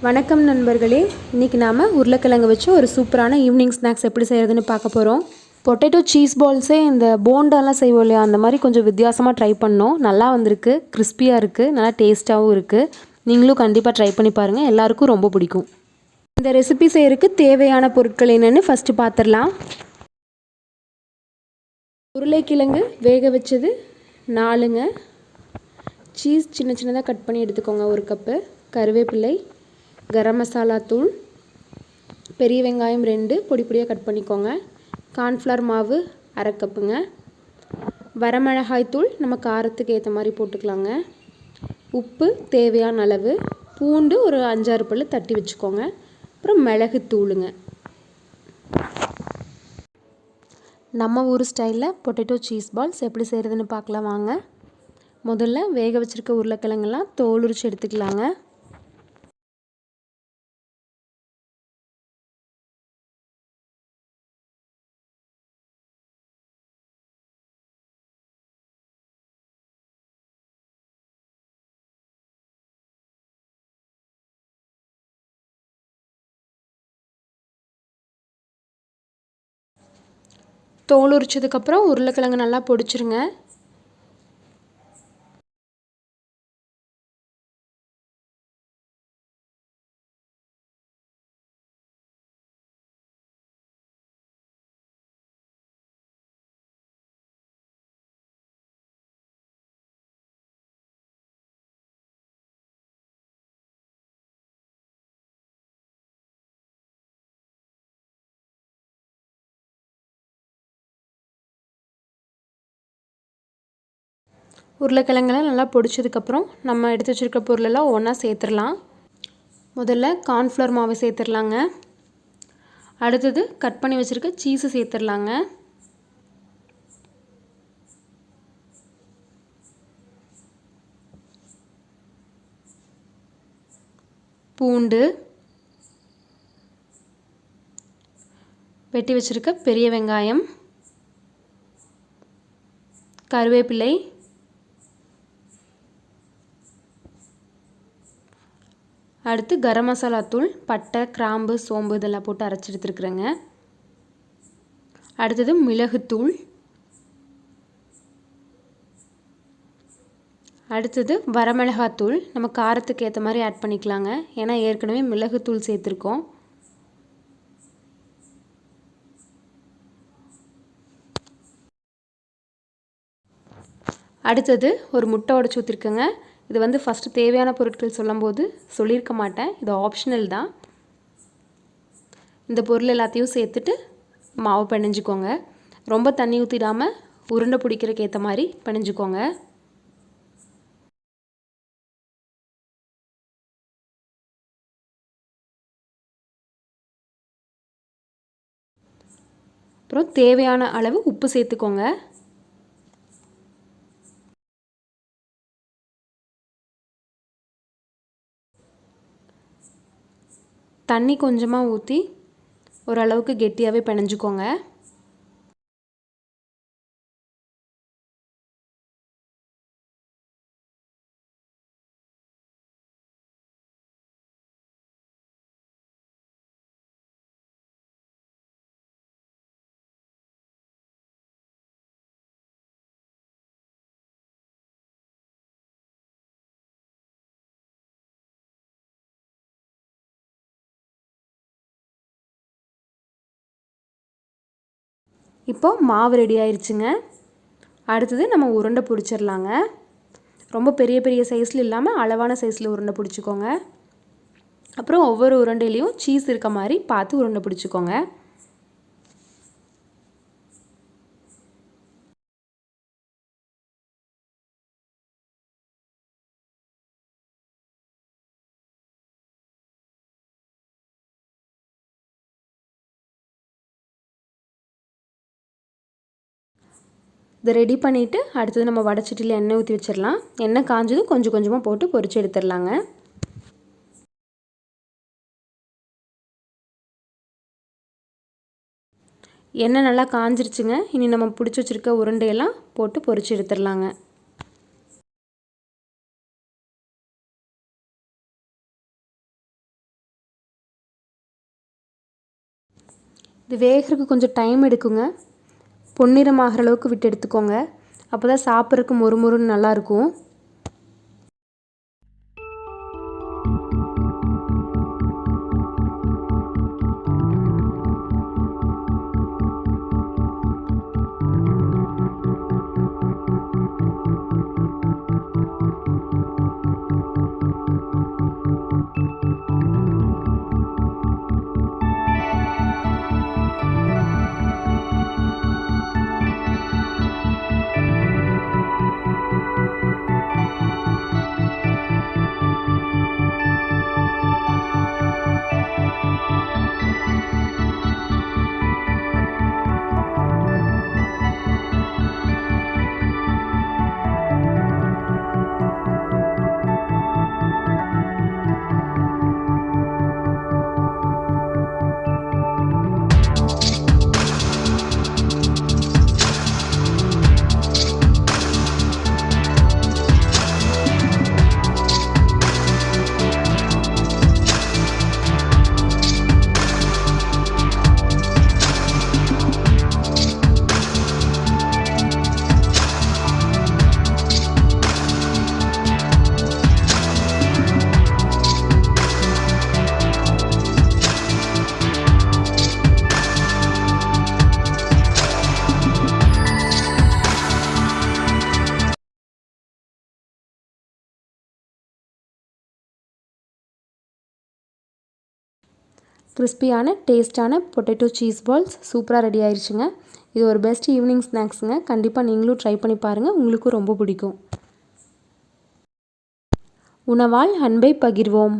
வணக்கம் நண்பர்களே, இன்றைக்கி நாம் உருளைக்கிழங்கு வச்சு ஒரு சூப்பரான ஈவினிங் ஸ்நாக்ஸ் எப்படி செய்கிறதுன்னு பார்க்க போகிறோம். பொட்டேட்டோ சீஸ் பால்ஸே இந்த போண்டாலாம் செய்வோம் இல்லையா, அந்த மாதிரி கொஞ்சம் வித்தியாசமாக ட்ரை பண்ணோம். நல்லா வந்திருக்கு, கிறிஸ்பியாக இருக்குது, நல்லா டேஸ்ட்டாகவும் இருக்குது. நீங்களும் கண்டிப்பாக ட்ரை பண்ணி பாருங்கள், எல்லாருக்கும் ரொம்ப பிடிக்கும். இந்த ரெசிபி செய்கிறதுக்கு தேவையான பொருட்கள் என்னென்னு ஃபஸ்ட்டு பார்த்துடலாம். உருளைக்கிழங்கு வேக வச்சது 4ங்க. சீஸ் சின்ன சின்னதாக கட் பண்ணி எடுத்துக்கோங்க 1 கப்பு. கருவேப்பிலை, கரம் மசாலா தூள், பெரிய வெங்காயம் 2 பொடி பொடியாக கட் பண்ணிக்கோங்க. கார்ன்ஃப்ளவர் மாவு 1/2 கப்புங்க. வரமிளகாய் தூள் நம்ம காரத்துக்கு ஏற்ற மாதிரி போட்டுக்கலாங்க. உப்பு தேவையான அளவு. பூண்டு ஒரு 5-6 பல்லு தட்டி வச்சுக்கோங்க. அப்புறம் மிளகு தூளுங்க. நம்ம ஊர் ஸ்டைலில் பொட்டேட்டோ சீஸ் பால்ஸ் எப்படி செய்கிறதுன்னு பார்க்கலாம் வாங்க. முதல்ல வேக வச்சுருக்க உருளைக்கிழங்கெல்லாம் தோல் உரித்து எடுத்துக்கலாங்க. தோல் உரிச்சதுக்கப்புறம் உருளைக்கிழங்கு நல்லா பொடிச்சிருங்க. உருளைக்கிழங்கெல்லாம் நல்லா பொடிச்சதுக்கப்புறம் நம்ம எடுத்து வச்சுருக்க பொருளெல்லாம் ஒன்றா சேர்த்துடலாம். முதல்ல கார்ன்ஃப்ளவர் மாவை சேர்த்துடலாங்க. அடுத்தது கட் பண்ணி வச்சுருக்க சீஸை சேர்த்துடலாங்க. பூண்டு, வெட்டி வச்சுருக்க பெரிய வெங்காயம், கருவேப்பிலை, அடுத்து கரம் மசாலா தூள், பட்டை, கிராம்பு, சோம்பு இதெல்லாம் போட்டு அரைச்சி எடுத்துருக்குறேங்க. அடுத்தது மிளகுத்தூள், அடுத்தது வரமிளகாத்தூள். நம்ம காரத்துக்கு ஏற்ற மாதிரி ஆட் பண்ணிக்கலாங்க, ஏன்னா ஏற்கனவே மிளகுத்தூள் சேர்த்துருக்கோம். அடுத்தது ஒரு முட்டை உடைச்சி ஊற்றிருக்கேங்க. இது வந்து ஃபஸ்ட்டு தேவையான பொருட்கள் சொல்லும்போது சொல்லியிருக்க மாட்டேன், இது ஆப்ஷனல் தான். இந்த பொருள் எல்லாத்தையும் சேர்த்துட்டு மாவு பிணைஞ்சிக்கோங்க. ரொம்ப தண்ணி ஊற்றிடாமல் உருண்டை பிடிக்கிறதுக்கு ஏற்ற மாதிரி பிணைஞ்சிக்கோங்க. அப்புறம் தேவையான அளவு உப்பு சேர்த்துக்கோங்க. தண்ணி கொஞ்சமாக ஊற்றி ஓரளவுக்கு கெட்டியாகவே பிணைஞ்சிக்கோங்க. இப்போது மாவு ரெடி ஆயிடுச்சுங்க. அடுத்தது நம்ம உருண்டை பிடிச்சிடலாங்க. ரொம்ப பெரிய பெரிய சைஸில் இல்லாமல் அளவான சைஸில் உருண்டை பிடிச்சிக்கோங்க. அப்புறம் ஒவ்வொரு உருண்டையிலையும் சீஸ் இருக்க மாதிரி பார்த்து உருண்டை பிடிச்சிக்கோங்க. இதை ரெடி பண்ணிவிட்டு அடுத்தது நம்ம வடைச்சட்டியில் எண்ணெய் ஊற்றி வச்சிடலாம். எண்ணெய் காஞ்சதும் கொஞ்சம் கொஞ்சமாக போட்டு பொரிச்சு எடுத்துடலாங்க. எண்ணெய் நல்லா காஞ்சிருச்சுங்க. இனி நம்ம பிடிச்சி வச்சுருக்க உருண்டையெல்லாம் போட்டு பொரிச்சு எடுத்துடலாங்க. இது வேகிறதுக்கு கொஞ்சம் டைம் எடுக்குங்க. பொன்னிறமாகிற அளவுக்கு விட்டு எடுத்துக்கோங்க. அப்போ தான் சாப்பிட்றதுக்கு மொறுமொறுன்னு நல்லாயிருக்கும். கிறிஸ்பியான டேஸ்டான பொட்டேட்டோ சீஸ் பால்ஸ் சூப்பராக ரெடி ஆயிடுச்சுங்க. இது ஒரு பெஸ்ட் ஈவினிங் ஸ்நாக்ஸுங்க. கண்டிப்பாக நீங்களும் ட்ரை பண்ணி பாருங்கள், உங்களுக்கும் ரொம்ப பிடிக்கும். உணவால் அன்பை பகிர்வோம்.